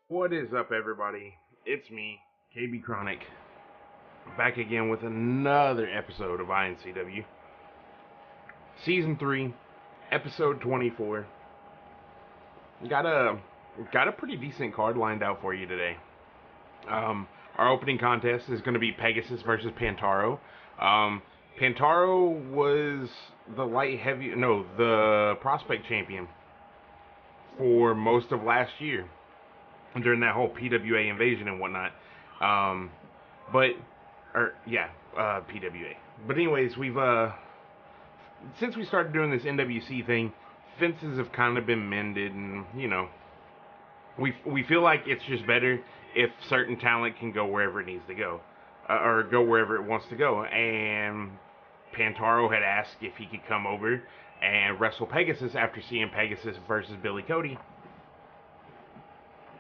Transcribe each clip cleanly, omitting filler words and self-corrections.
What is up, everybody? It's me, KB Chronic, back again with another episode of iNCW, Season 3, Episode 24. Got a got a pretty decent card lined out for you today. Our opening contest is going to be Pegasus versus Pantaro. Pantaro was the prospect champion for most of last year during that whole PWA invasion and whatnot. Um, but, PWA. But anyways, we've since we started doing this NWC thing, fences have kind of been mended, and we feel like it's just better if certain talent can go wherever it needs to go, or go wherever it wants to go. And Pantaro had asked if he could come over and wrestle Pegasus after seeing Pegasus versus Billy Cody.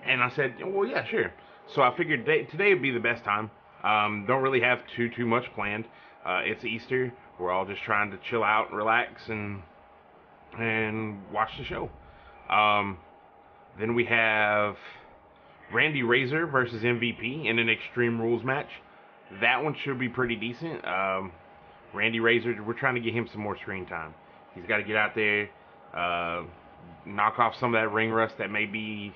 And I said, well, yeah, sure. So I figured today would be the best time. Don't really have too much planned. It's Easter. We're all just trying to chill out, relax, and watch the show. Then we have Randy Razor versus MVP in an Extreme Rules match. That one should be pretty decent. Randy Razor, we're trying to get him some more screen time. He's got to get out there, knock off some of that ring rust that may be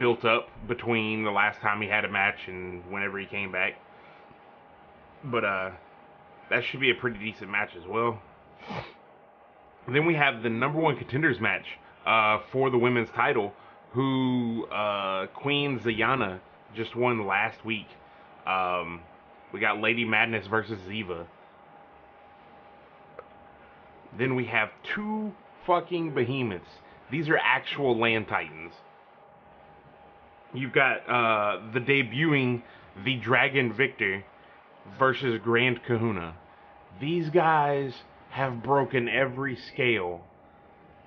built up between the last time he had a match and whenever he came back. But that should be a pretty decent match as well. Then we have the number one contenders match for the women's title, who Queen Zayana just won last week. We got Lady Madness versus Ziva. Then we have two fucking behemoths. These are actual land titans. You've got the debuting The Dragon Victor versus Grand Kahuna. These guys have broken every scale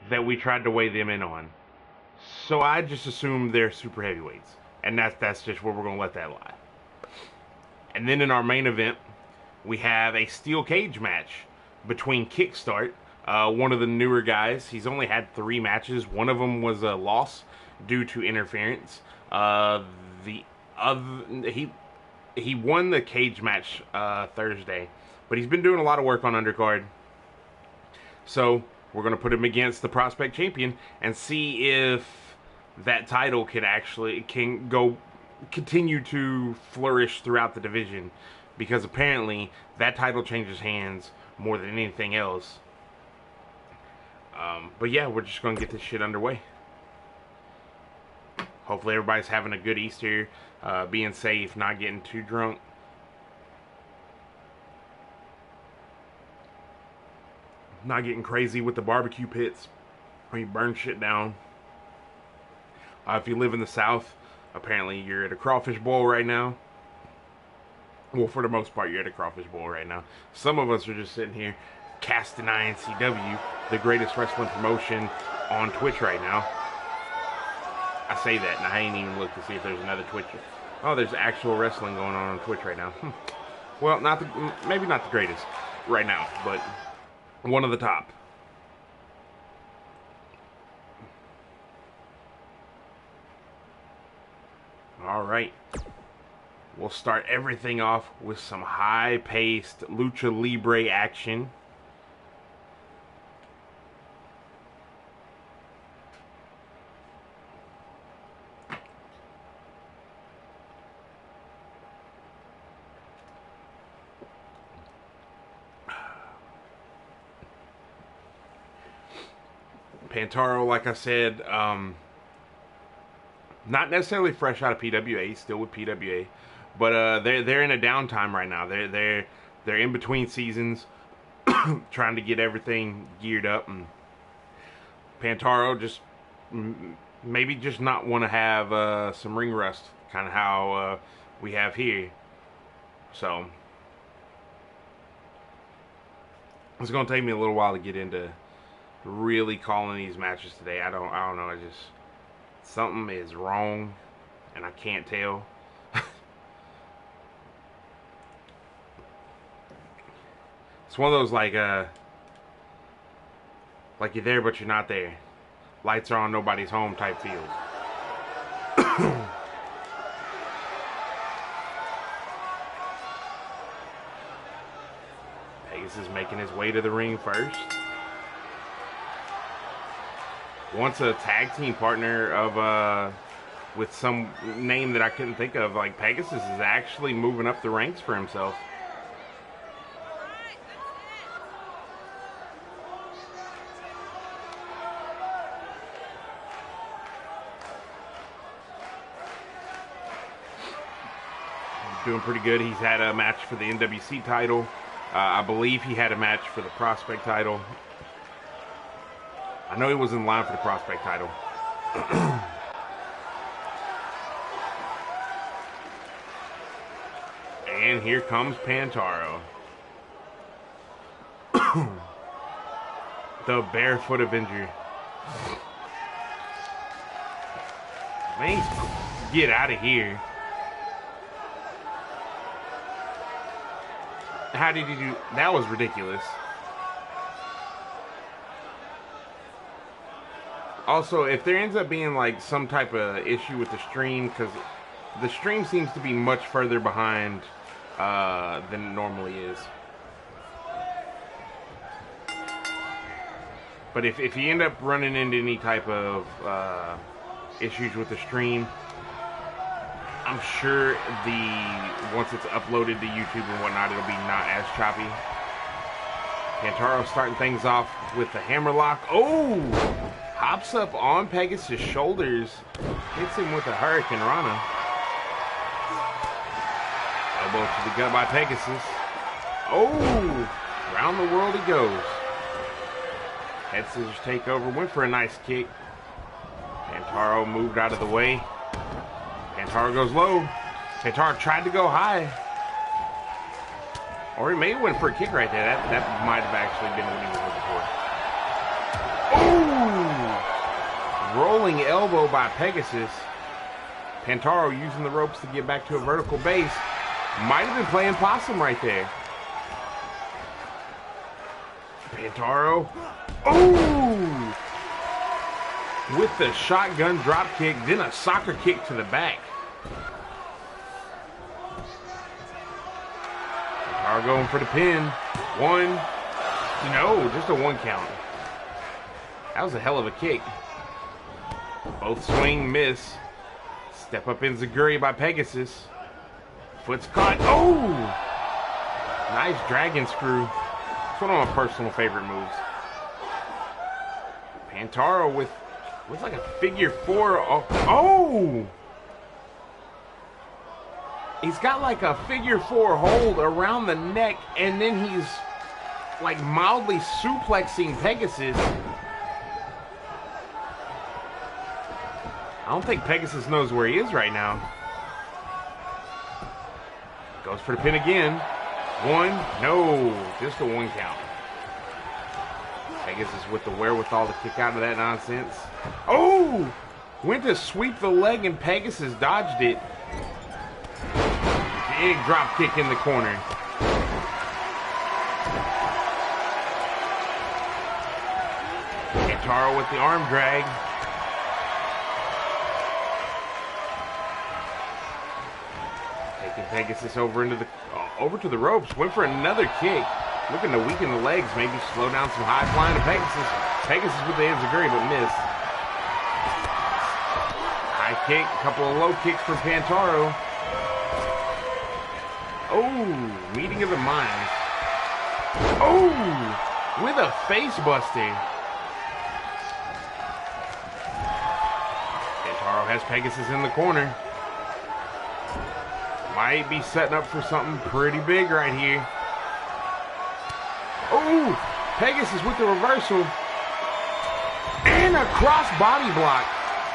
that we tried to weigh them in on. So I just assume they're super heavyweights. And that's just where we're going to let that lie. And then in our main event, we have a steel cage match between Kickstart, one of the newer guys. He's only had 3 matches. One of them was a loss due to interference. The other, he won the cage match Thursday, but he's been doing a lot of work on undercard. So we're going to put him against the prospect champion and see if that title can continue to flourish throughout the division, because apparently that title changes hands more than anything else. But yeah, we're just going to get this shit underway. Hopefully everybody's having a good Easter, being safe, not getting too drunk. Not getting crazy with the barbecue pits where you burn shit down. If you live in the South, apparently you're at a crawfish boil right now. Well, for the most part, you're at a crawfish boil right now. Some of us are just sitting here casting iNCW, the greatest wrestling promotion on Twitch right now. I say that, and I ain't even looked to see if there's another Twitch. Oh, there's actual wrestling going on Twitch right now. Well, maybe not the greatest right now, but one of the top. All right. We'll start everything off with some high-paced lucha libre action. Pantaro, like I said, not necessarily fresh out of PWA, still with PWA, but they're in a downtime right now. They're in between seasons, trying to get everything geared up, and Pantaro just maybe just not want to have some ring rust, kind of how we have here. So it's gonna take me a little while to get into really calling these matches today. I don't know. It just, something is wrong, and I can't tell. It's one of those like you're there but you're not there. Lights are on, nobody's home type feels. Pegasus making his way to the ring first. Once a tag team partner of with some name that I couldn't think of. Like, Pegasus is actually moving up the ranks for himself. Doing pretty good. He's had a match for the NWC title. I believe he had a match for the Prospect title. I know he was in line for the Prospect title. And here comes Pantaro. The Barefoot Avenger. Man, get out of here. How did he do? That was ridiculous. Also, if there ends up being like some type of issue with the stream, because the stream seems to be much further behind than it normally is. But if you end up running into any type of issues with the stream, I'm sure once it's uploaded to YouTube and whatnot, it'll be not as choppy. Pantaro starting things off with the hammerlock. Oh! Hops up on Pegasus' shoulders. Hits him with a Hurricane Rana. Elbow to the gut by Pegasus. Oh! Round the world he goes. Head scissors takeover. Went for a nice kick. Pantaro moved out of the way. Pantaro goes low. Pantaro tried to go high. Or he may have went for a kick right there. That might have actually been what he was looking for. Ooh! Rolling elbow by Pegasus. Pantaro using the ropes to get back to a vertical base. Might have been playing possum right there. Pantaro. Ooh! With the shotgun drop kick, then a soccer kick to the back. Pantaro going for the pin. One. No, just a one count. That was a hell of a kick. Both swing, miss. Step up enziguri by Pegasus. Foot's caught. Oh! Nice dragon screw. It's one of my personal favorite moves. Pantaro with looks like a figure four. Oh! He's got like a figure four hold around the neck, and then he's like mildly suplexing Pegasus. I don't think Pegasus knows where he is right now. Goes for the pin again. One. No. Just a one count. Pegasus with the wherewithal to kick out of that nonsense. Oh! Went to sweep the leg and Pegasus dodged it. Big drop kick in the corner. Pantaro with the arm drag. Taking Pegasus over to the ropes. Went for another kick. Looking to weaken the legs, maybe slow down some high flying to Pegasus. Pegasus with the enziguri, but missed. High kick, a couple of low kicks from Pantaro. Oh, meeting of the minds. Oh, with a face buster. Pantaro has Pegasus in the corner. Might be setting up for something pretty big right here. Oh, Pegasus with the reversal. And a cross body block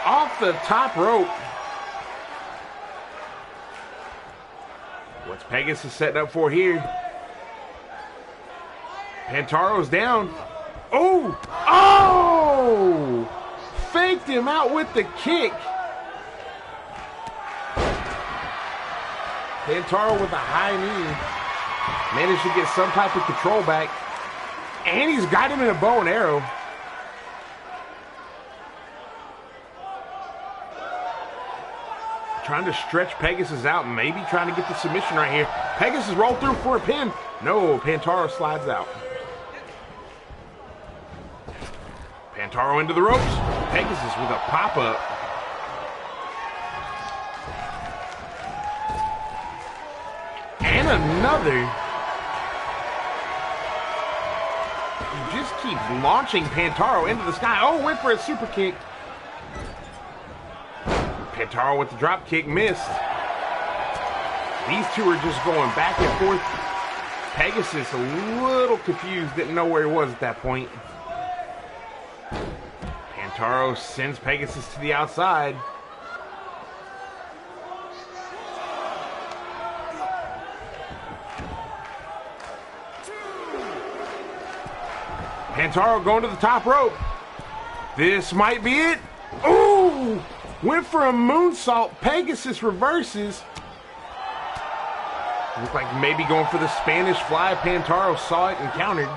off the top rope. What's Pegasus setting up for here? Pantaro's down. Oh! Oh! Faked him out with the kick. Pantaro with a high knee. Managed to get some type of control back. And he's got him in a bow and arrow. Trying to stretch Pegasus out, maybe trying to get the submission right here. Pegasus rolled through for a pin. No, Pantaro slides out. Pantaro into the ropes. Pegasus with a pop-up. And another. He just keeps launching Pantaro into the sky. Oh, went for a super kick. Pantaro with the drop kick, missed. These two are just going back and forth. Pegasus a little confused, didn't know where he was at that point. Pantaro sends Pegasus to the outside. Pantaro going to the top rope. This might be it. Ooh! Went for a moonsault. Pegasus reverses. Looked like maybe going for the Spanish fly. Pantaro saw it and countered.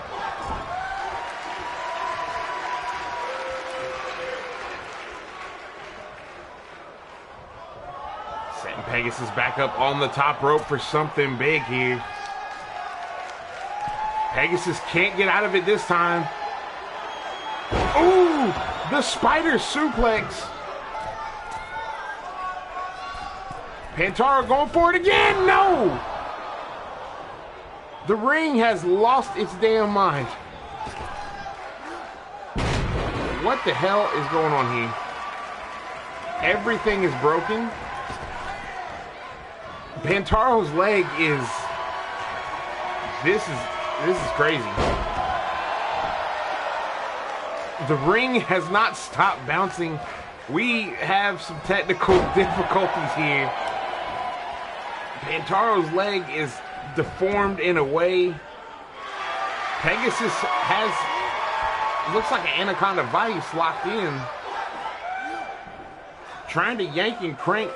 Setting Pegasus back up on the top rope for something big here. Pegasus can't get out of it this time. Ooh! The spider suplex. Pantaro going for it again. No! The ring has lost its damn mind. What the hell is going on here? Everything is broken. Pantaro's leg is... This is crazy. The ring has not stopped bouncing. We have some technical difficulties here. Pantaro's leg is deformed in a way. Pegasus has, looks like an anaconda vice locked in. Trying to yank and crank.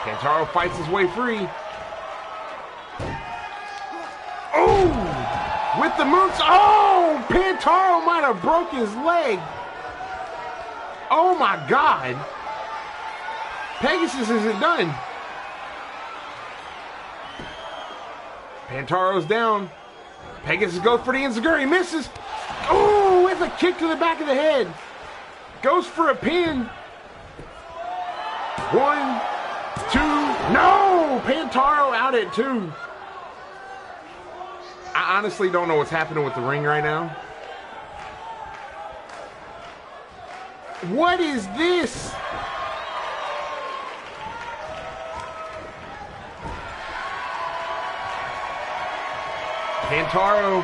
Pantaro fights his way free. Oh! With the moons. Oh! Pantaro might have broke his leg. Oh my God. Pegasus isn't done. Pantaro's down. Pegasus goes for the enziguri, misses. Oh, with a kick to the back of the head. Goes for a pin. 1, 2, no! Pantaro out at 2. I honestly don't know what's happening with the ring right now. What is this? Pantaro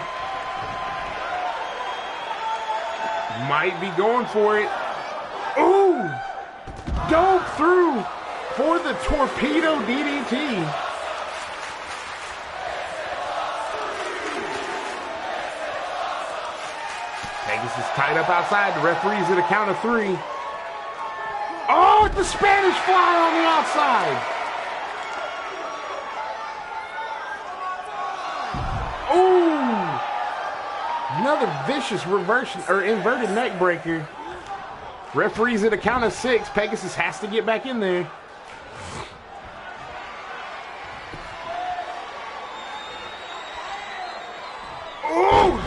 might be going for it. Ooh! Dove through for the torpedo DDT. Pegasus tied up outside. The referee's at a count of 3. Oh, the Spanish fly on the outside. Ooh! Another vicious reversion or inverted neck breaker. Referee's at a count of 6. Pegasus has to get back in there. Ooh!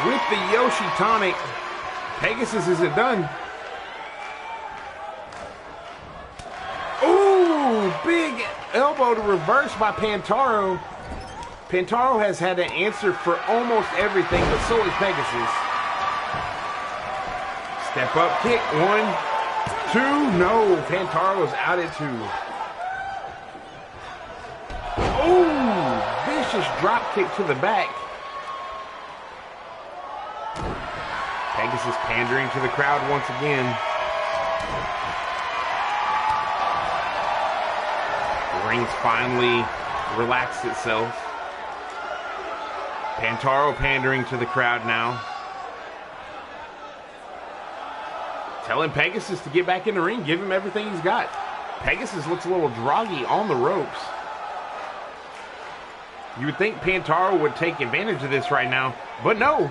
With the Yoshi tonic, Pegasus isn't done. Ooh! Big elbow to reverse by Pantaro. Pantaro has had an answer for almost everything, but so is Pegasus. Step up kick. 1, 2. No, Pantaro's out at 2. Ooh! Vicious drop kick to the back. Pegasus pandering to the crowd once again. The ring's finally relaxed itself. Pantaro pandering to the crowd now. Telling Pegasus to get back in the ring, give him everything he's got. Pegasus looks a little groggy on the ropes. You would think Pantaro would take advantage of this right now, but no.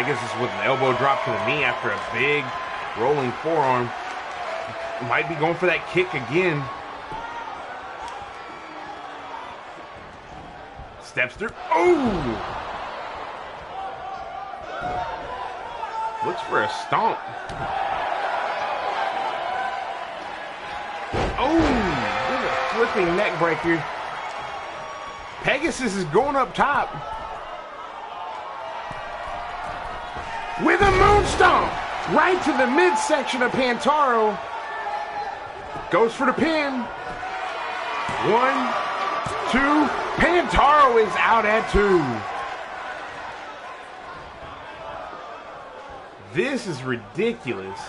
Pegasus with an elbow drop to the knee after a big rolling forearm. Might be going for that kick again. Steps through. Oh! Looks for a stomp. Oh! There's a flipping neck breaker. Pegasus is going up top. With a moon stomp! Right to the midsection of Pantaro. Goes for the pin. 1, 2. Pantaro is out at 2. This is ridiculous.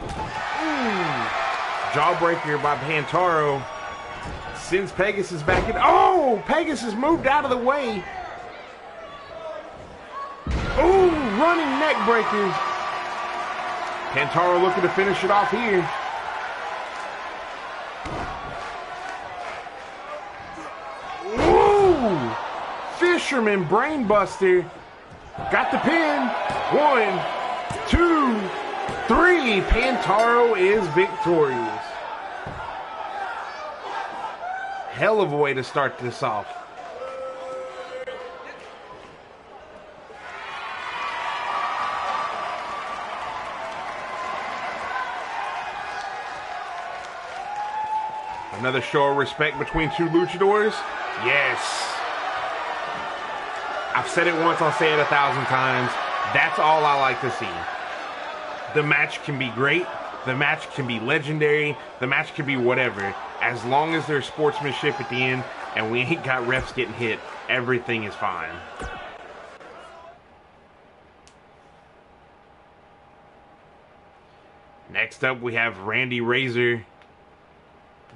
Ooh. Jawbreaker by Pantaro. Sends Pegasus back in. Oh! Pegasus moved out of the way. Ooh! Running neck breakers. Pantaro looking to finish it off here. Ooh! Fisherman brainbuster. Got the pin. 1, 2, 3. Pantaro is victorious. Hell of a way to start this off. Another show of respect between two luchadors? Yes. I've said it once, I'll say it 1,000 times. That's all I like to see. The match can be great. The match can be legendary. The match can be whatever. As long as there's sportsmanship at the end and we ain't got refs getting hit, everything is fine. Next up, we have Randy Razor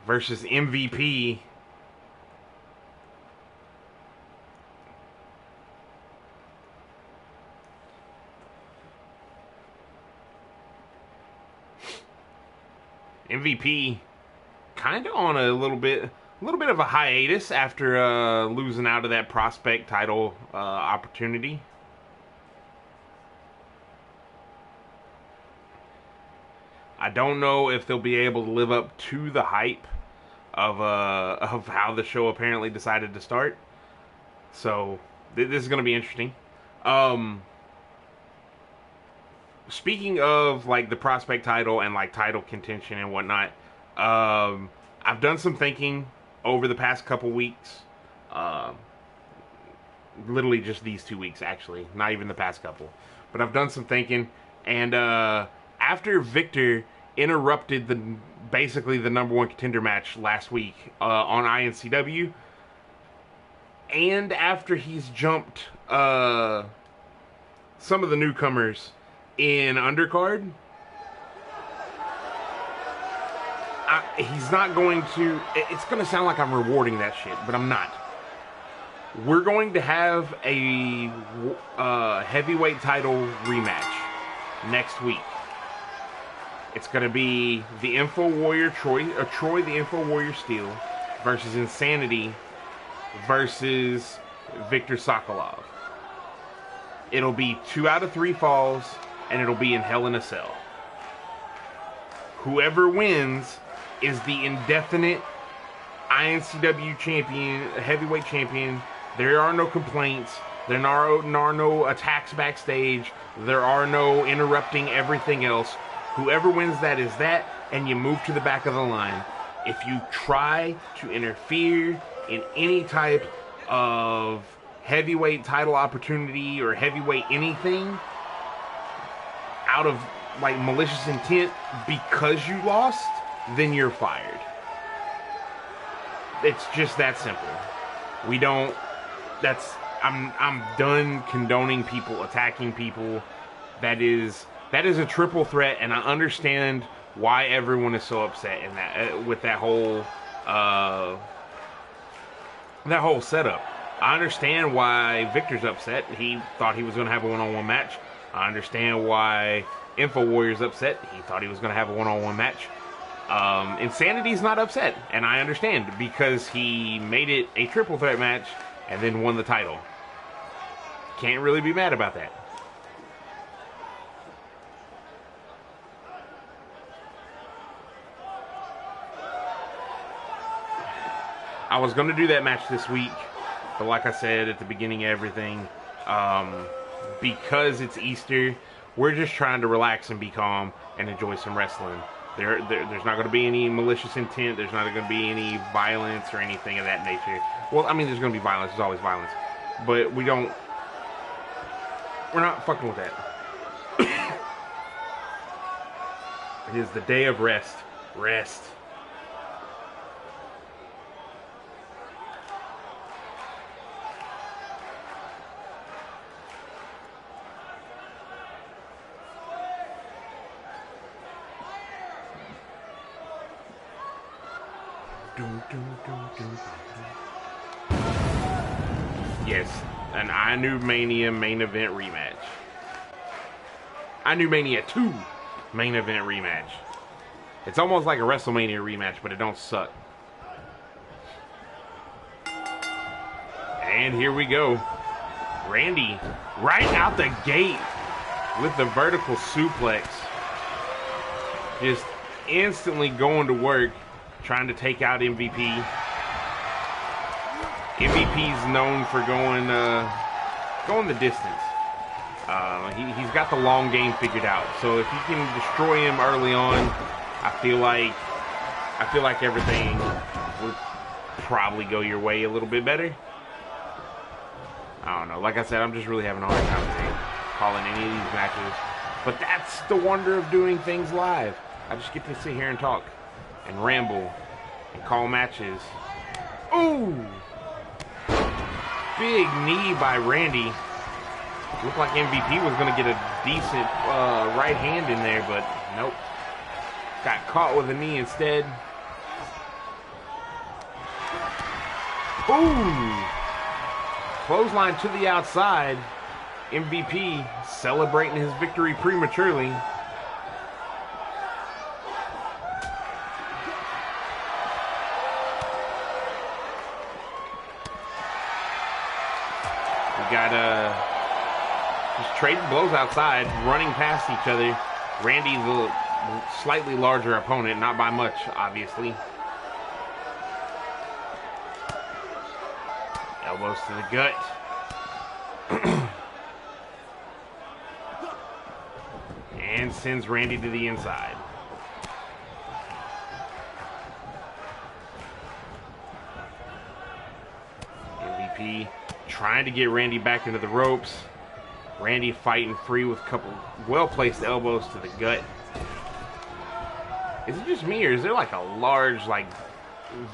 versus MVP. MVP kind of on a little bit of a hiatus after losing out of that prospect title opportunity. I don't know if they'll be able to live up to the hype of how the show apparently decided to start. So this is going to be interesting. Speaking of like the prospect title and like title contention and whatnot, I've done some thinking over the past couple weeks. Literally just these 2 weeks, actually, not even the past couple. But I've done some thinking, and after Victor interrupted basically the #1 contender match last week on iNCW, and after he's jumped some of the newcomers in undercard, he's not going to. It's going to sound like I'm rewarding that shit, but I'm not. We're going to have a heavyweight title rematch next week. It's going to be the Info Warrior Troy the Info Warrior Steel versus Insanity versus Victor Sokolov. It'll be 2 out of 3 falls, and it'll be in Hell in a Cell. Whoever wins is the indefinite iNCW champion, heavyweight champion. There are no complaints. There are no attacks backstage. There are no interrupting everything else. Whoever wins that is that, and you move to the back of the line. If you try to interfere in any type of heavyweight title opportunity or heavyweight anything out of like malicious intent because you lost, then you're fired. It's just that simple. We don't. I'm done condoning people attacking people. That is a triple threat, and I understand why everyone is so upset in that with that whole setup. I understand why Victor's upset. He thought he was going to have a one-on-one match. I understand why Info Warrior's upset. He thought he was going to have a one-on-one match. Insanity's not upset, and I understand, because he made it a triple threat match and then won the title. Can't really be mad about that. I was going to do that match this week, but like I said at the beginning of everything, because it's Easter, we're just trying to relax and be calm and enjoy some wrestling. There's not going to be any malicious intent. There's not going to be any violence or anything of that nature. Well, I mean, there's going to be violence. There's always violence. But we're not fucking with that. It is the day of rest. Rest. Yes, an iNCW main event rematch. iNCW 2 main event rematch. It's almost like a WrestleMania rematch, but it don't suck. And here we go. Randy, right out the gate with the vertical suplex. Just instantly going to work, trying to take out MVP. MVP's known for going the distance. He's got the long game figured out. So if you can destroy him early on, I feel like everything would probably go your way a little bit better. I don't know. Like I said, I'm just really having a hard time today calling any of these matches. But that's the wonder of doing things live. I just get to sit here and talk and ramble and call matches. Ooh! Big knee by Randy. Looked like MVP was going to get a decent right hand in there, but nope. Got caught with a knee instead. Ooh! Clothesline to the outside. MVP celebrating his victory prematurely. We got just trading blows outside, running past each other. Randy, the slightly larger opponent, not by much, obviously. Elbows to the gut. And sends Randy to the inside. MVP trying to get Randy back into the ropes. Randy fighting free with a couple well-placed elbows to the gut. Is it just me, or is there like a large, like,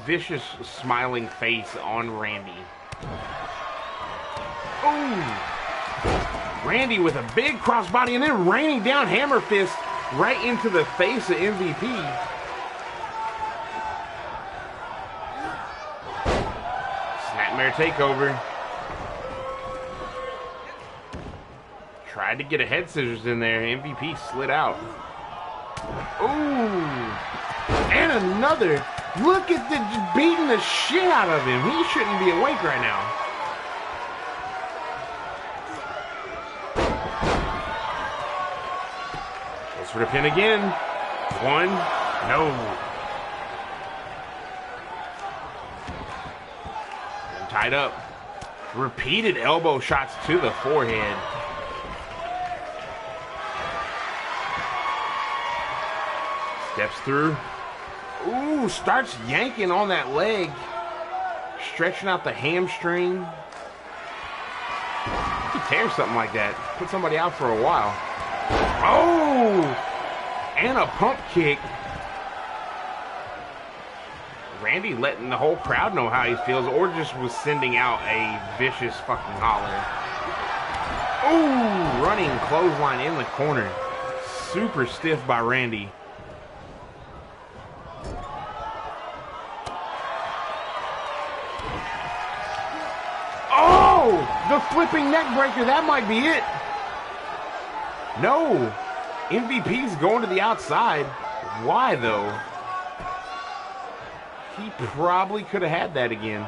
vicious smiling face on Randy? Ooh! Randy with a big crossbody and then raining down hammer fist right into the face of MVP. Snapmare takeover. Tried to get a head scissors in there. MVP slid out. Ooh! And another. Look at the beating the shit out of him. He shouldn't be awake right now. Goes for the pin again. One. No. And tied up. Repeated elbow shots to the forehead. Steps through. Ooh, starts yanking on that leg. Stretching out the hamstring. You could tear something like that. Put somebody out for a while. Oh! And a pump kick. Randy letting the whole crowd know how he feels, or just was sending out a vicious fucking holler. Ooh! Running clothesline in the corner. Super stiff by Randy. The flipping neck breaker, that might be it. No. MVP's going to the outside. Why, though? He probably could have had that again.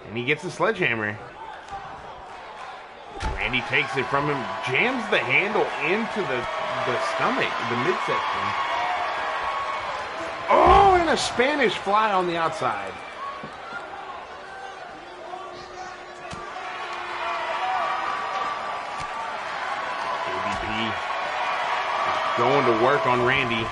And he gets a sledgehammer. Randy takes it from him, jams the handle into the stomach, the midsection. Oh, and a Spanish fly on the outside. is going to work on Randy.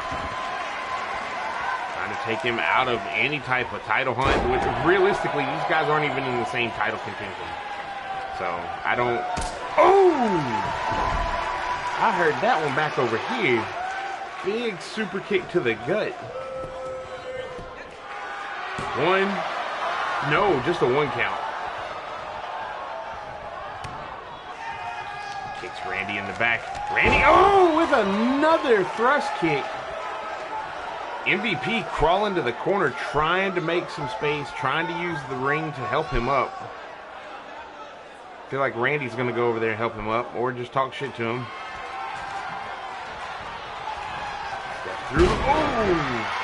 Trying to take him out of any type of title hunt, which realistically, these guys aren't even in the same title contention. So, I don't... Oh! I heard that one back over here. Big super kick to the gut. One. No, just a 1 count. Kicks Randy in the back. Randy, oh, with another thrust kick. MVP crawling to the corner, trying to make some space, trying to use the ring to help him up. I feel like Randy's going to go over there and help him up, or just talk shit to him. Step through. Oh!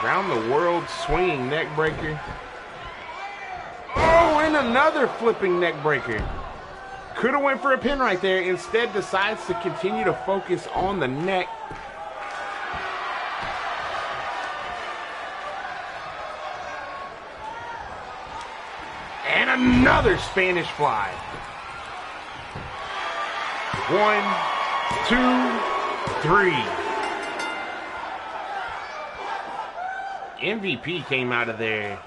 Round the world swinging neck breaker. Oh, and another flipping neck breaker. Could have went for a pin right there. Instead decides to continue to focus on the neck. And another Spanish fly. 1, 2, 3. MVP came out of there.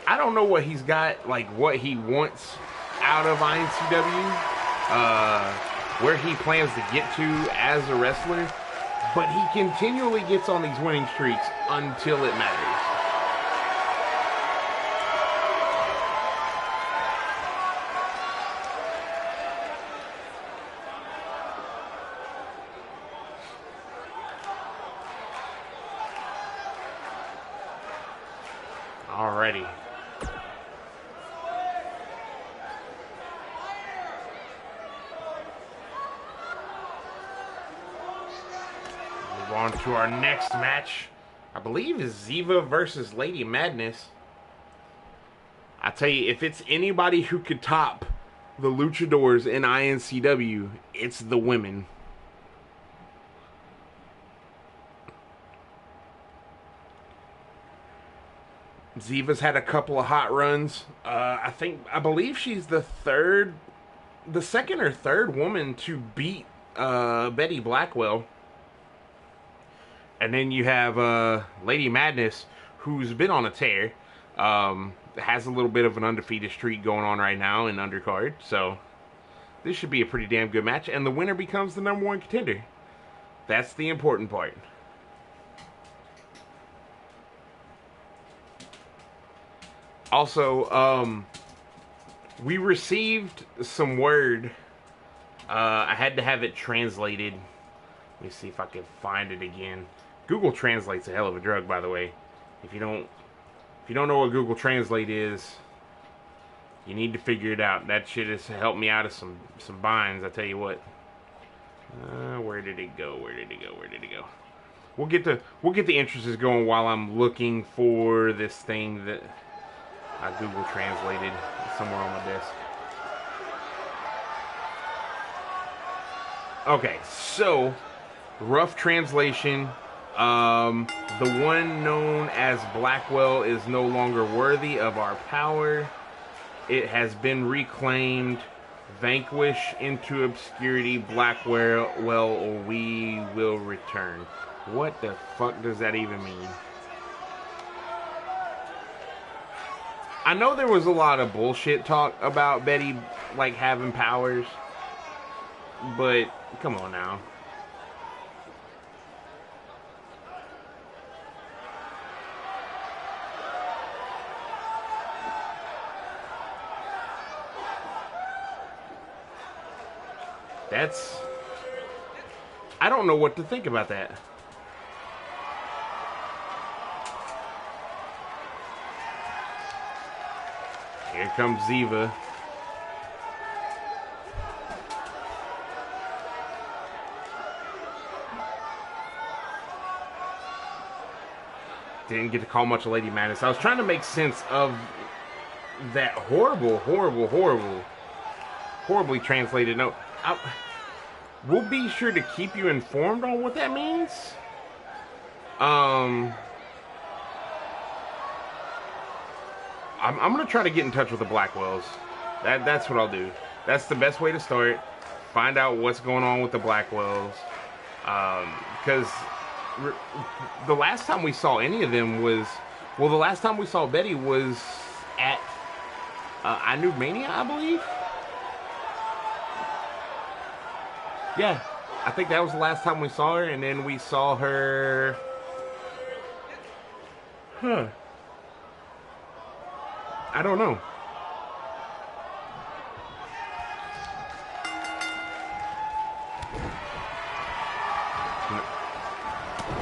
I don't know what he's got, like what he wants out of iNCW, where he plans to get to as a wrestler, but he continually gets on these winning streaks until it matters. Alrighty. Move on to our next match. I believe is Ziva versus Lady Madness. I tell you, if it's anybody who could top the luchadors in iNCW, it's the women. Ziva's had a couple of hot runs. I believe she's the second or third woman to beat Betty Blackwell. And then you have Lady Madness, who's been on a tear. Has a little bit of an undefeated streak going on right now in undercard. So this should be a pretty damn good match. And the winner becomes the #1 contender. That's the important part. Also, we received some word. I had to have it translated. Let me see if I can find it again. Google Translate's a hell of a drug, by the way. If you don't know what Google Translate is, you need to figure it out. That shit has helped me out of some binds. I tell you what. Where did it go? Where did it go? Where did it go? We'll get the entrances going while I'm looking for this thing that I Google translated somewhere on my desk. Okay, so rough translation. The one known as Blackwell is no longer worthy of our power. It has been reclaimed. Vanquish into obscurity, Blackwell, or we will return. What the fuck does that even mean? I know there was a lot of bullshit talk about Betty, like, having powers. But, come on now. I don't know what to think about that. Here comes Ziva. Didn't get to call much of Lady Madness. I was trying to make sense of that horribly translated note. We'll be sure to keep you informed on what that means. I'm gonna try to get in touch with the Blackwells. That's what I'll do. That's the best way to start. Find out what's going on with the Blackwells. Because the last time we saw any of them was... Well, the last time we saw Betty was at iNCW, I believe? Yeah, I think that was the last time we saw her, and then we saw her... Huh. I don't know.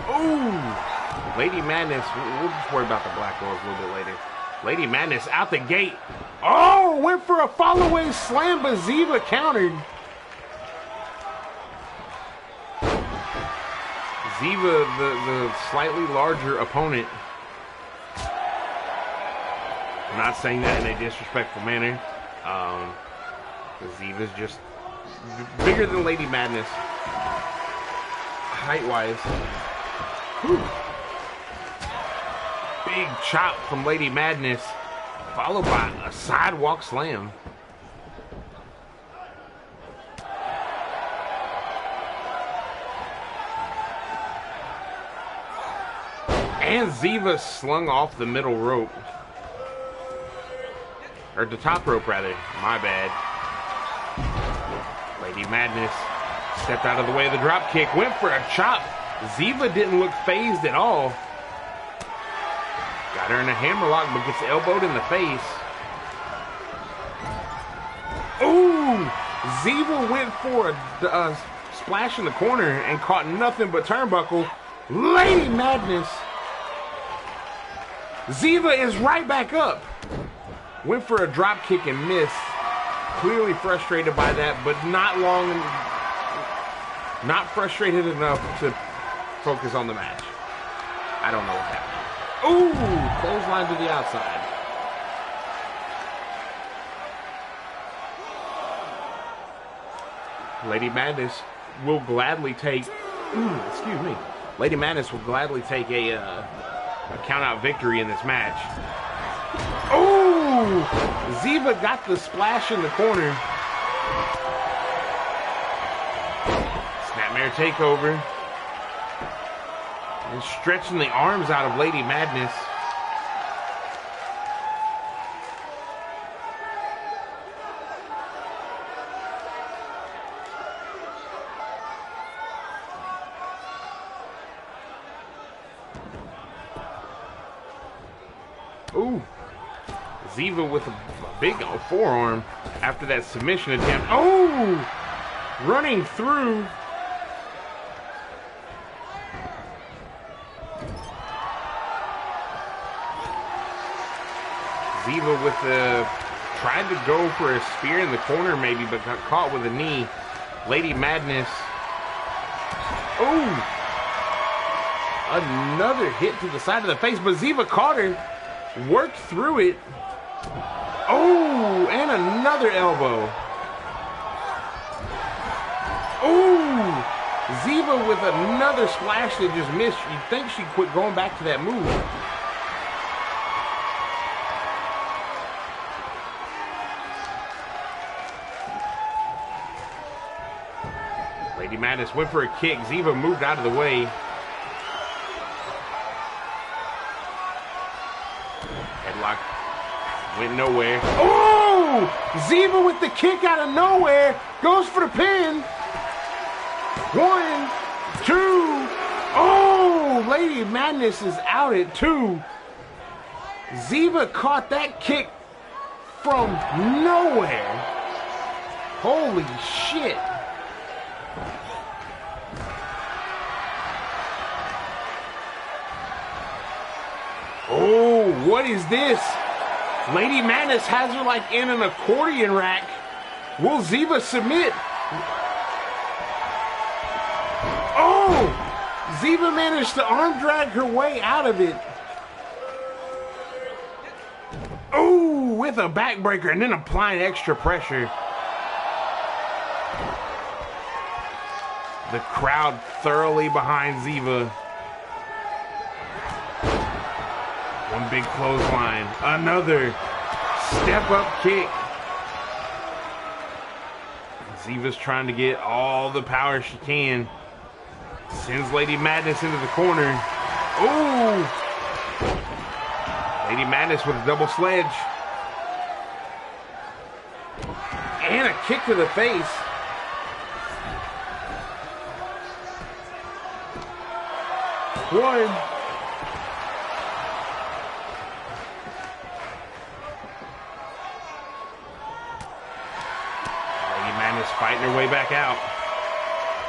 Oh! Lady Madness, we'll just worry about the Blackwells a little bit later. Lady Madness out the gate. Oh, went for a follow-away slam, but Ziva countered. Ziva, the slightly larger opponent. I'm not saying that in a disrespectful manner. Ziva's just bigger than Lady Madness, height-wise. Big chop from Lady Madness, followed by a sidewalk slam. And Ziva slung off the middle rope. Or the top rope, rather. My bad. Lady Madness stepped out of the way of the drop kick. Went for a chop. Ziva didn't look phased at all. Got her in a hammerlock, but gets elbowed in the face. Ooh! Ziva went for a splash in the corner and caught nothing but turnbuckle. Lady Madness. Ziva is right back up. Went for a drop kick and missed. Clearly frustrated by that, but not frustrated enough to focus on the match. I don't know what happened. Ooh, clothesline to the outside. Lady Madness will gladly take, excuse me. Lady Madness will gladly take a count-out victory in this match. Oh! Ziva got the splash in the corner. Snapmare takeover. And stretching the arms out of Lady Madness. Ooh. Ziva with a big forearm after that submission attempt. Oh! Running through. Ziva with the... Tried to go for a spear in the corner maybe, but got caught with a knee. Lady Madness. Oh! Another hit to the side of the face, but Ziva caught her. Worked through it. Oh, and another elbow. Oh, Ziva with another splash that just missed. You'd think she'd quit going back to that move. Lady Madness went for a kick. Ziva moved out of the way. Headlock went nowhere. Oh! Ziva with the kick out of nowhere. Goes for the pin. 1, 2. Oh! Lady Madness is out at 2. Ziva caught that kick from nowhere. Holy shit. Oh, what is this? Lady Madness has her like in an accordion rack. Will Ziva submit? Oh! Ziva managed to arm drag her way out of it. Oh, with a backbreaker and then applying extra pressure. The crowd thoroughly behind Ziva. One big clothesline. Another step-up kick. Ziva's trying to get all the power she can. Sends Lady Madness into the corner. Ooh! Lady Madness with a double sledge. And a kick to the face. One. Fighting her way back out.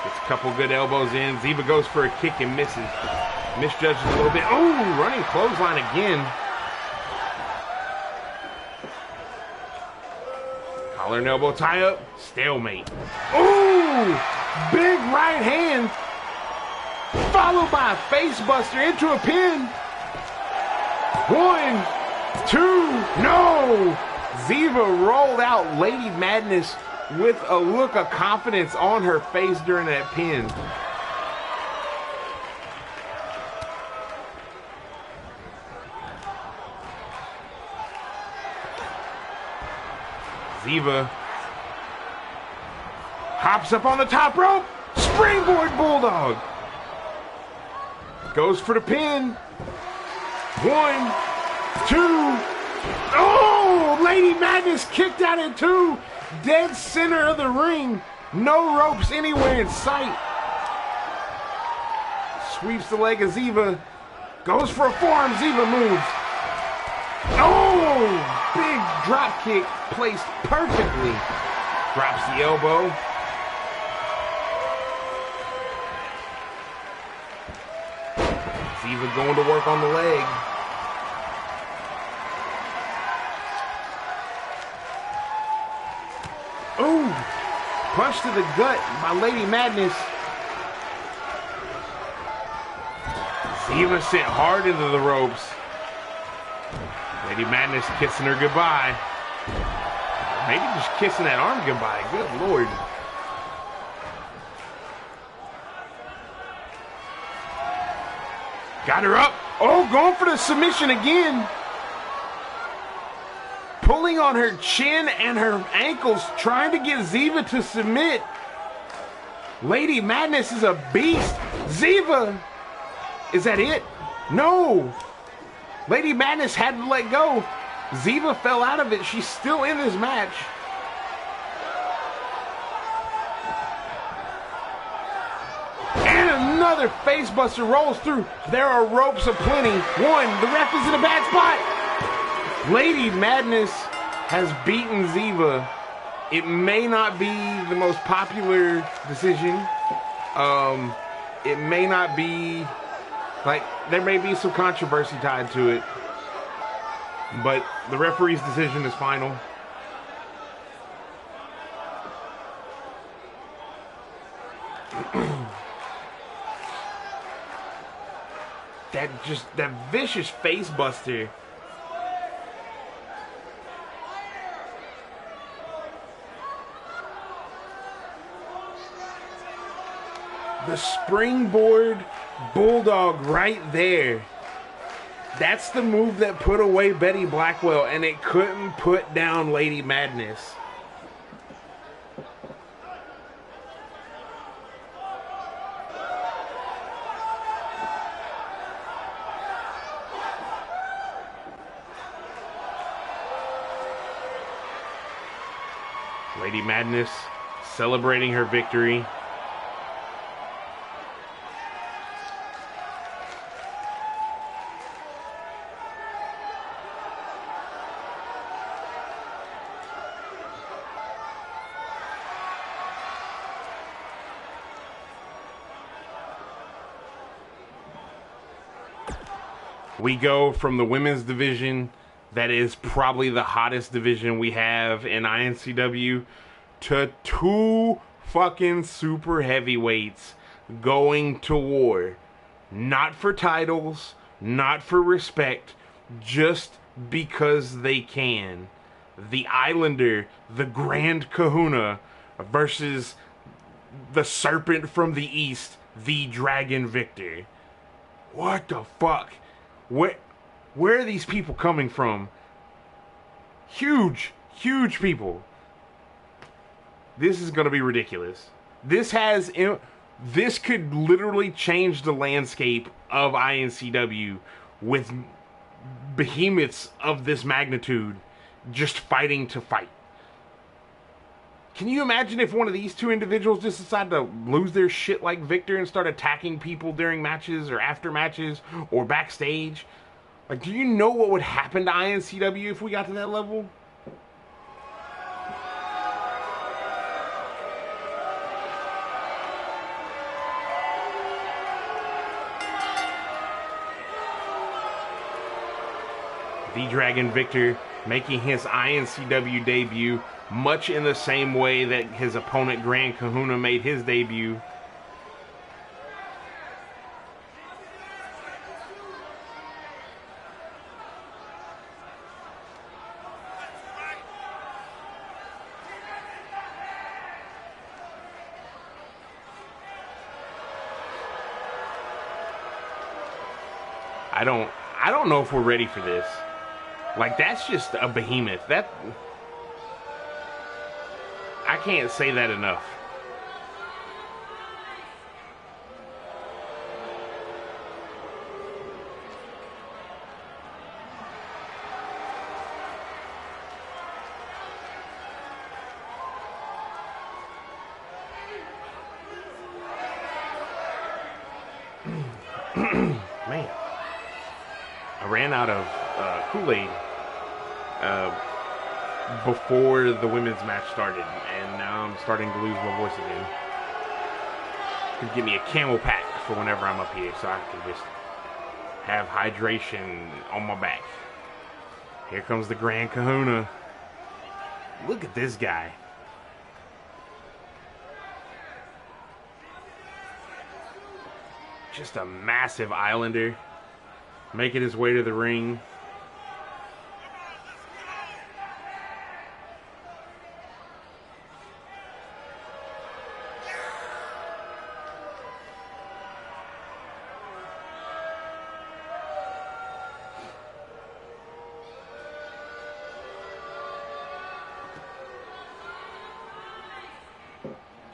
Gets a couple good elbows in. Ziva goes for a kick and misses. Misjudges a little bit. Oh, running clothesline again. Collar and elbow tie up. Stalemate. Oh, big right hand. Followed by a face buster into a pin. 1, 2, no. Ziva rolled out Lady Madness with a look of confidence on her face during that pin. Ziva hops up on the top rope. Springboard Bulldog. Goes for the pin. 1, 2. Oh, Lady Madness kicked out at 2. Dead center of the ring. No ropes anywhere in sight. Sweeps the leg of Ziva. Goes for a forearm. Ziva moves. Oh! Big drop kick placed perfectly. Drops the elbow. Ziva going to work on the leg. Ooh, punch to the gut by Lady Madness. Ziva sent hard into the ropes. Lady Madness kissing her goodbye. Maybe just kissing that arm goodbye. Good Lord. Got her up. Oh, going for the submission again. Pulling on her chin and her ankles, trying to get Ziva to submit. Lady Madness is a beast. Ziva, is that it? No. Lady Madness had to let go. Ziva fell out of it. She's still in this match. And another facebuster rolls through. There are ropes aplenty. 1, the ref is in a bad spot. Lady Madness has beaten Ziva. It may not be the most popular decision. It may not be, like, there may be some controversy tied to it. But the referee's decision is final. That vicious face buster. The springboard bulldog right there. That's the move that put away Betty Blackwell, and it couldn't put down Lady Madness. Lady Madness celebrating her victory. We go from the women's division, that is probably the hottest division we have in iNCW, to 2 fucking super heavyweights going to war. Not for titles, not for respect, just because they can. The Islander, the Grand Kahuna, versus the Serpent from the East, the Dragon Victor. What the fuck? Where are these people coming from? Huge people. This is going to be ridiculous. This could literally change the landscape of iNCW with behemoths of this magnitude just fighting to fight. Can you imagine if one of these two individuals just decided to lose their shit like Victor and start attacking people during matches or after matches or backstage? Like, do you know what would happen to iNCW if we got to that level? The Dragon Victor making his iNCW debut much in the same way that his opponent Grand Kahuna made his debut. I don't know if we're ready for this. Like, that's just a behemoth. I can't say that enough. Man, I ran out of Kool-Aid before the women's match started, and now I'm starting to lose my voice again. Could give me a camel pack for whenever I'm up here, so I can just have hydration on my back. Here comes the Grand Kahuna. Look at this guy. Just a massive islander making his way to the ring.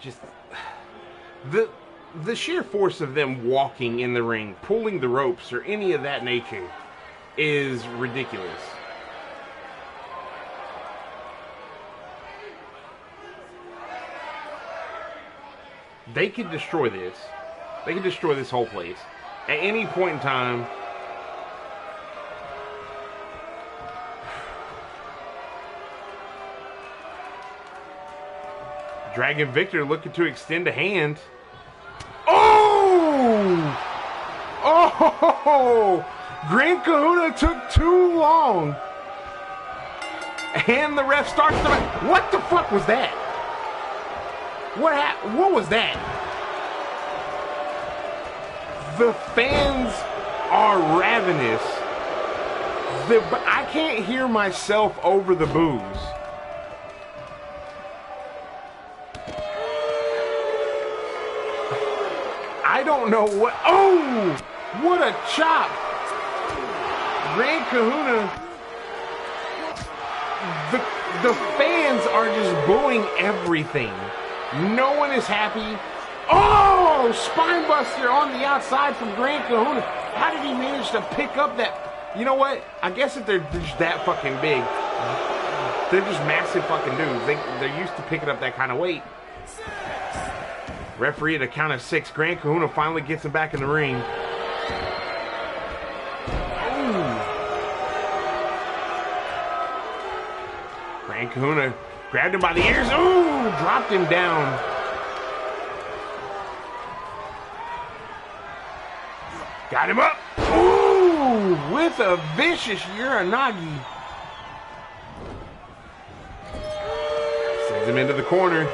Just the sheer force of them walking in the ring, pulling the ropes, or any of that nature is ridiculous. They could destroy this. They could destroy this whole place at any point in time. Dragon Victor looking to extend a hand. Oh! Oh! Grand Kahuna took too long. And the ref starts to... What the fuck was that? What was that? The fans are ravenous. I can't hear myself over the boos. I don't know what... Oh! What a chop! Grand Kahuna... The fans are just booing everything. No one is happy. Oh! Spinebuster on the outside from Grand Kahuna. How did he manage to pick up that... You know what? I guess if they're just that fucking big, they're just massive fucking dudes. They're used to picking up that kind of weight. Referee at a count of 6. Grand Kahuna finally gets him back in the ring. Ooh. Grand Kahuna grabbed him by the ears. Ooh! Dropped him down. Got him up. Ooh! With a vicious Uranagi. Sends him into the corner.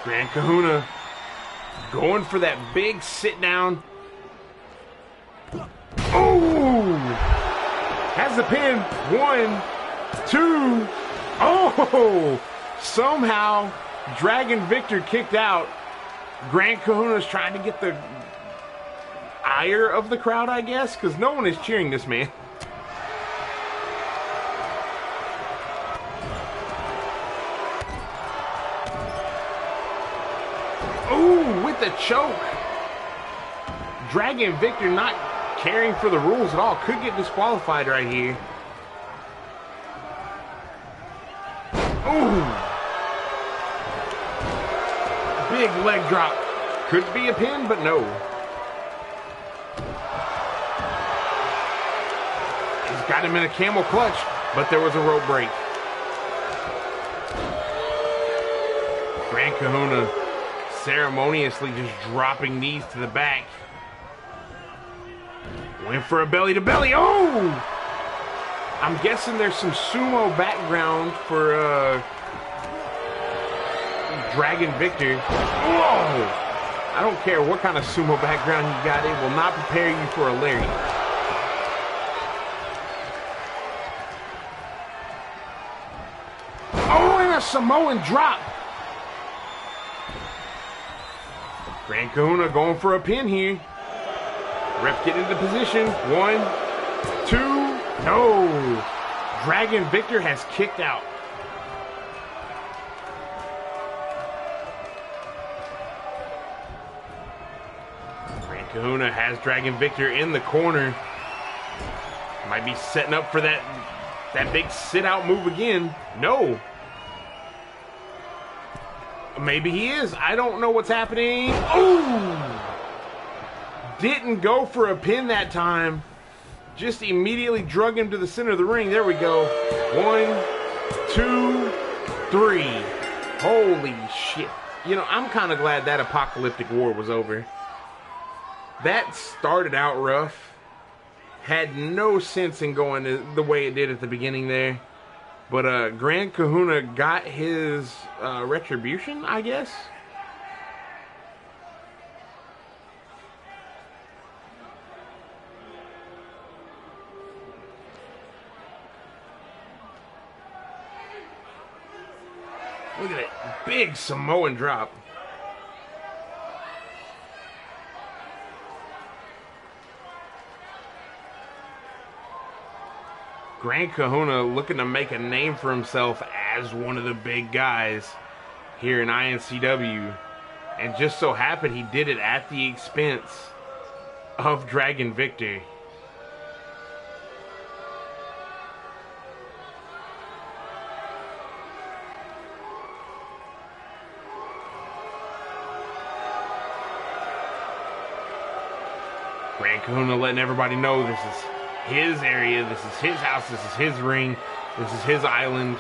Grand Kahuna going for that big sit down. Oh! Has the pin. 1, 2. Oh! Somehow Dragon Victor kicked out. Grand Kahuna's trying to get the ire of the crowd, I guess, because no one is cheering this man. the choke. Dragon Victor not caring for the rules at all. Could get disqualified right here. Ooh. Big leg drop. Could be a pin, but no. He's got him in a camel clutch, but there was a rope break. Grand Kahuna ceremoniously just dropping knees to the back. Went for a belly to belly. Oh! I'm guessing there's some sumo background for Dragon Victor. Whoa! I don't care what kind of sumo background you got, it will not prepare you for a lariat. Oh, and a Samoan drop. Grand Kahuna going for a pin here. Ref getting into position. 1, 2, no. Dragon Victor has kicked out. Grand Kahuna has Dragon Victor in the corner. Might be setting up for that big sit-out move again. No. Maybe he is. I don't know what's happening. Oh! Didn't go for a pin that time. Just immediately drug him to the center of the ring. There we go. 1, 2, 3. Holy shit. You know, I'm kind of glad that apocalyptic war was over. That started out rough. Had no sense in going the way it did at the beginning there. But Grand Kahuna got his retribution, I guess. Look at that big Samoan drop. Grand Kahuna looking to make a name for himself as one of the big guys here in iNCW. And just so happened he did it at the expense of Dragon Victor. Grand Kahuna letting everybody know this is his area, this is his house, this is his ring, this is his island,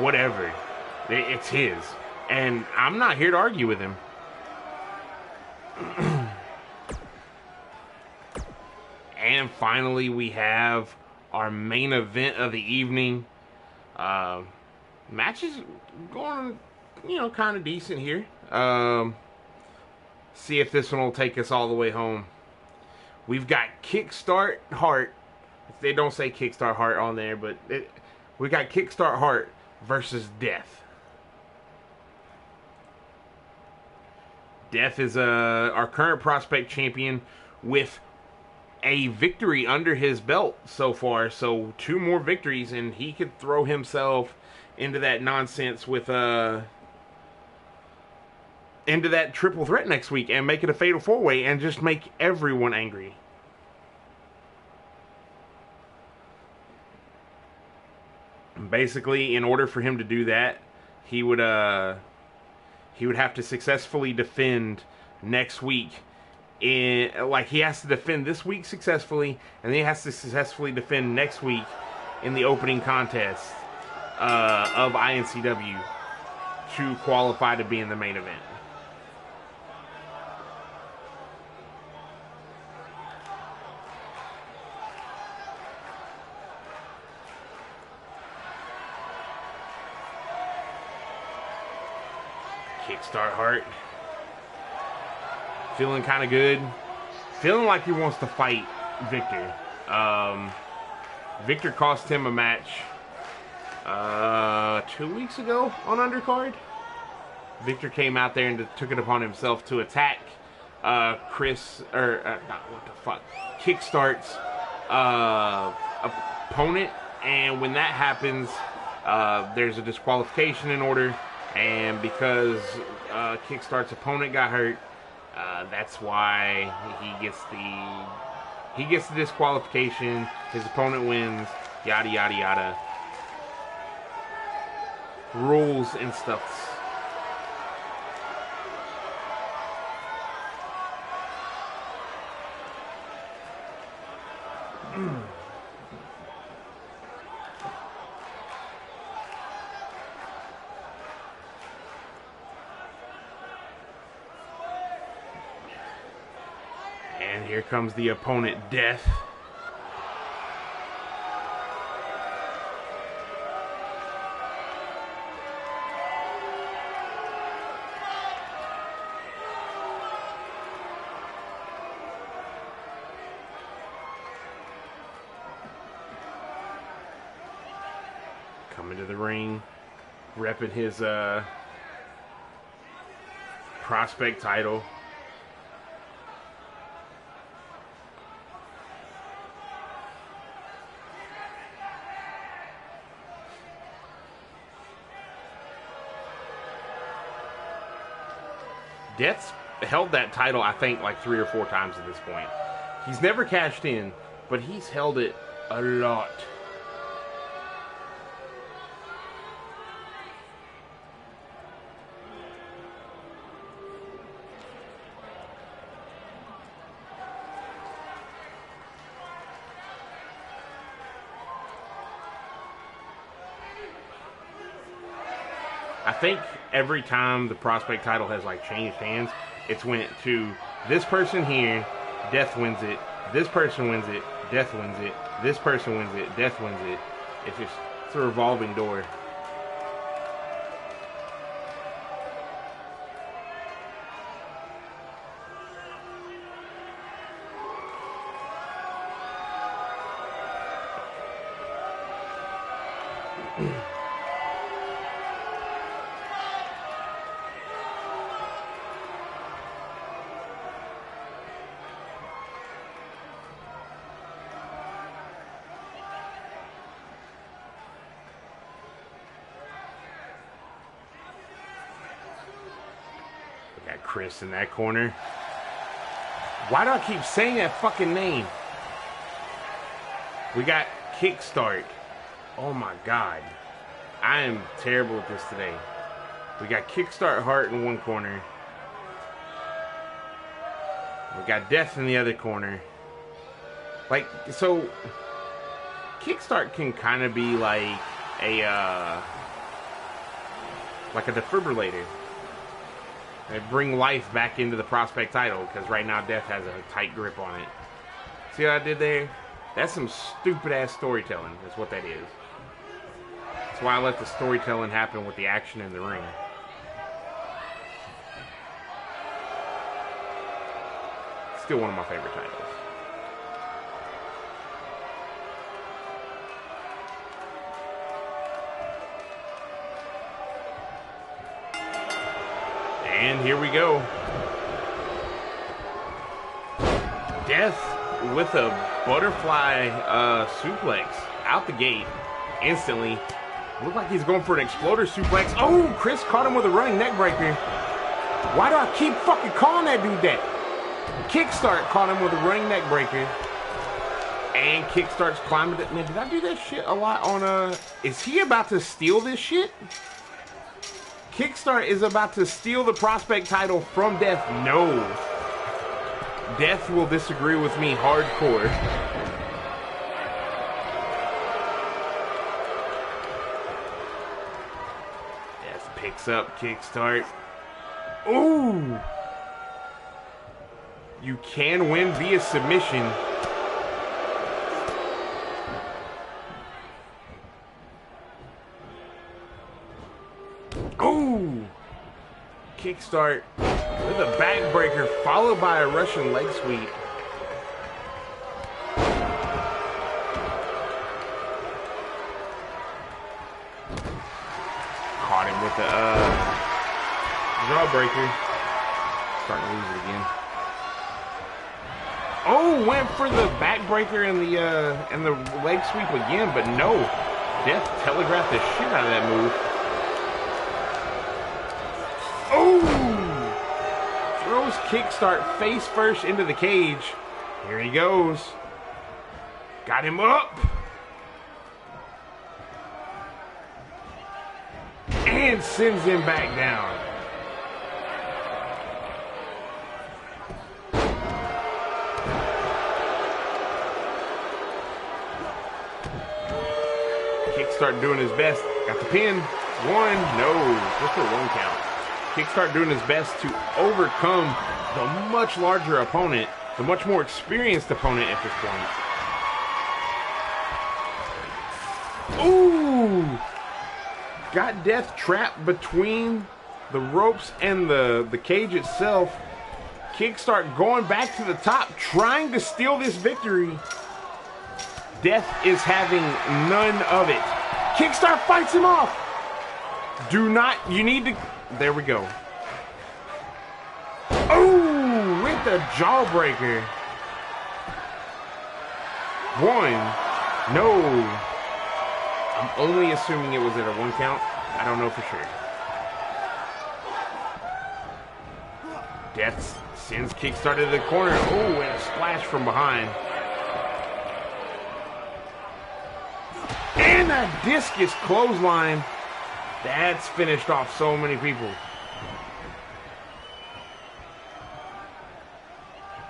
whatever. It's his. And I'm not here to argue with him. And finally we have our main event of the evening. Match is going, you know, kind of decent here. See if this one will take us all the way home. We've got Kickstart Heart. They don't say Kickstart Heart on there, but we got Kickstart Heart versus Death. Death is our current prospect champion with a victory under his belt so far. So 2 more victories, and he could throw himself into that nonsense with into that triple threat next week and make it a fatal 4-way and just make everyone angry. Basically, in order for him to do that, he would have to successfully defend next week. He has to defend this week successfully, and then he has to successfully defend next week in the opening contest of iNCW to qualify to be in the main event. Kickstart Heart. Feeling kind of good. Feeling like he wants to fight Victor. Victor cost him a match 2 weeks ago on Undercard. Victor came out there and took it upon himself to attack Kickstart's opponent. And when that happens, there's a disqualification in order. And because Kickstart's opponent got hurt, That's why he gets the disqualification. His opponent wins. Yada yada yada. Rules and stuff. And here comes the opponent, Death. Coming to the ring, repping his prospect title. Death's held that title, I think, like 3 or 4 times at this point. He's never cashed in, but he's held it a lot. I think every time the prospect title has like changed hands, it's went to this person here, Death wins it, this person wins it, Death wins it, this person wins it, Death wins it. It's a revolving door. Got Chris in that corner. Why do I keep saying that fucking name? We got Kickstart. Oh my god. I am terrible at this today. We got Kickstart Hart in one corner. We got Death in the other corner. Like, so Kickstart can kind of be like a defibrillator. They bring life back into the prospect title, because right now Death has a tight grip on it. See what I did there? That's some stupid ass storytelling, is what that is. That's why I let the storytelling happen with the action in the ring. Still one of my favorite titles. And here we go. Death with a butterfly suplex out the gate instantly. Looked like he's going for an exploder suplex. Oh, Chris caught him with a running neck breaker. Why do I keep fucking calling that dude that? Kickstart caught him with a running neck breaker. And Kickstart's climbing it. Man, did I do that shit a lot on is he about to steal this shit? Kickstart is about to steal the prospect title from Death. No. Death will disagree with me hardcore. Death picks up Kickstart. Ooh. You can win via submission. Ooh! Kickstart with a backbreaker followed by a Russian leg sweep. Caught him with the jawbreaker. Starting to lose it again. Oh, went for the backbreaker and the leg sweep again, but no. Death telegraphed the shit out of that move. Oh! Throws Kickstart face first into the cage. Here he goes. Got him up. And sends him back down. Kickstart doing his best. Got the pin. One. No. Just a 1 count. Kickstart doing his best to overcome the much larger opponent, the much more experienced opponent at this point. Ooh! Got Death trapped between the ropes and the cage itself. Kickstart going back to the top, trying to steal this victory. Death is having none of it. Kickstart fights him off. Do not, you need to, there we go. Oh, with the jawbreaker. 1. No. I'm only assuming it was at a 1 count. I don't know for sure. Death sends Kickstart to the corner. Oh, and a splash from behind. And a discus clothesline. That's finished off so many people.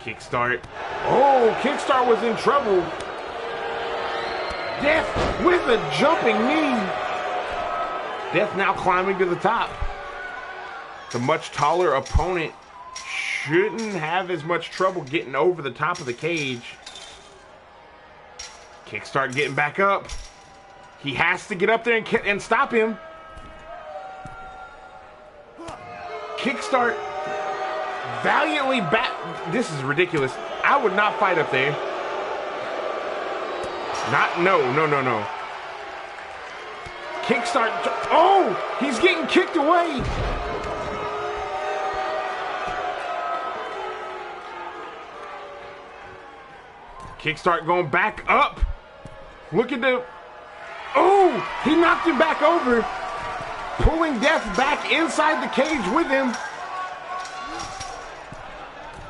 Kickstart. Oh, Kickstart was in trouble. Death with a jumping knee. Death now climbing to the top. The much taller opponent shouldn't have as much trouble getting over the top of the cage. Kickstart getting back up. He has to get up there and stop him. Kickstart valiantly back. This is ridiculous. I would not fight up there. No. Kickstart. Oh, he's getting kicked away. Kickstart going back up. Look at the. Oh, he knocked him back over. Pulling Death back inside the cage with him.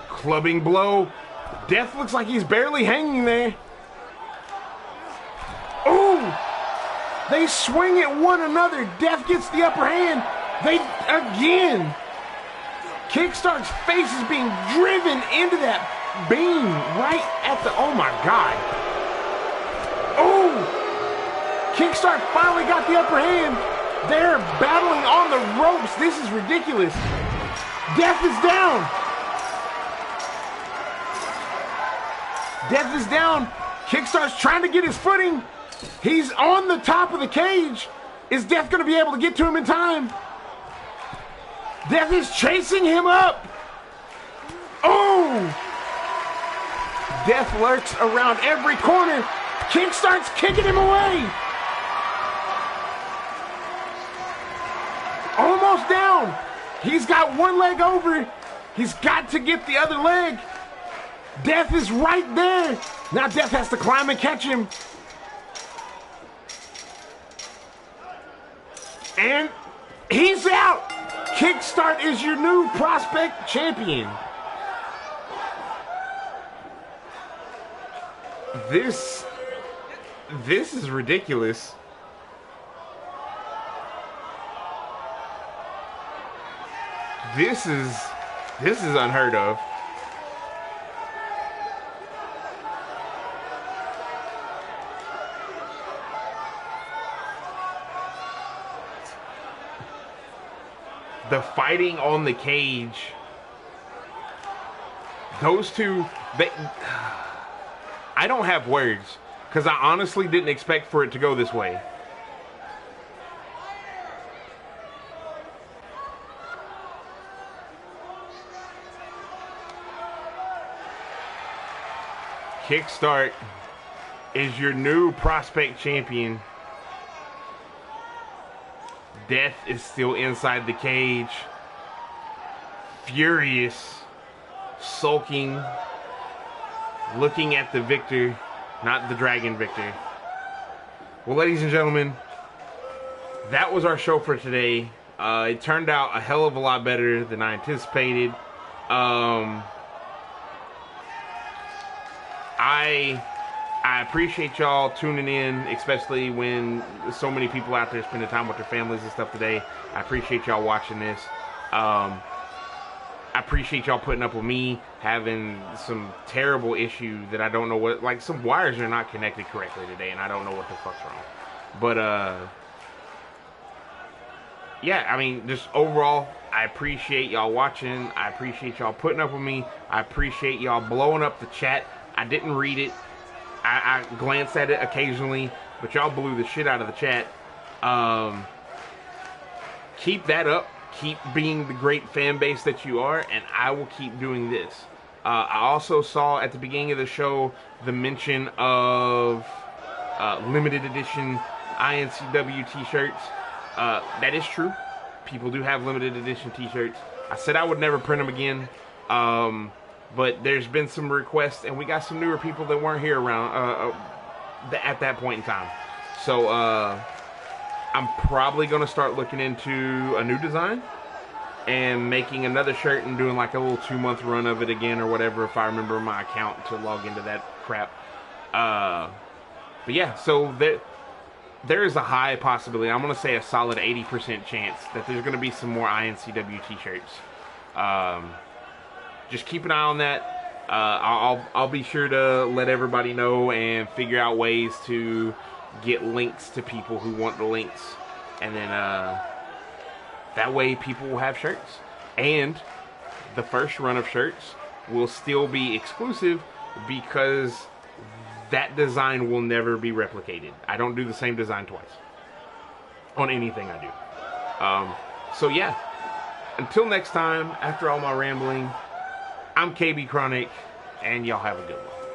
Clubbing blow. Death looks like he's barely hanging there. Oh! They swing at one another. Death gets the upper hand. They again. Kickstart's face is being driven into that beam right at the. Oh my God. Oh! Kickstart finally got the upper hand. They're battling on the ropes. This is ridiculous. Death is down. Death is down. Kickstart's trying to get his footing. He's on the top of the cage. Is Death going to be able to get to him in time? Death is chasing him up. Oh! Death lurks around every corner. Kickstart's kicking him away. Almost down. He's got one leg over. He's got to get the other leg. Death is right there. Now Death has to climb and catch him. And he's out. Kickstart is your new prospect champion. This is ridiculous. This is unheard of. The fighting on the cage. Those two, I don't have words because I honestly didn't expect for it to go this way. Kickstart is your new prospect champion. Death is still inside the cage. Furious. Sulking. Looking at the victor. Not the Dragon Victor. Well, ladies and gentlemen, that was our show for today. It turned out a hell of a lot better than I anticipated. I appreciate y'all tuning in, especially when so many people out there spending time with their families and stuff today. I appreciate y'all watching this. I appreciate y'all putting up with me having some terrible issue that I don't know what, like some wires are not connected correctly today and I don't know what the fuck's wrong. But yeah, I mean, just overall, I appreciate y'all watching. I appreciate y'all putting up with me. I appreciate y'all blowing up the chat. I didn't read it. I glanced at it occasionally, but y'all blew the shit out of the chat. Keep that up. Keep being the great fan base that you are, and I will keep doing this. I also saw at the beginning of the show the mention of limited edition iNCW t-shirts. That is true. People do have limited edition t-shirts. I said I would never print them again. But there's been some requests, and we got some newer people that weren't here around at that point in time. So I'm probably going to start looking into a new design and making another shirt and doing like a little 2-month run of it again or whatever, if I remember my account to log into that crap. But yeah, so there is a high possibility, I'm going to say a solid 80% chance that there's going to be some more iNCW t-shirts. Just keep an eye on that. I'll be sure to let everybody know and figure out ways to get links to people who want the links, and then that way people will have shirts. And the first run of shirts will still be exclusive because that design will never be replicated. I don't do the same design twice on anything I do. So yeah, until next time, after all my rambling, I'm KB Chronic, and y'all have a good one.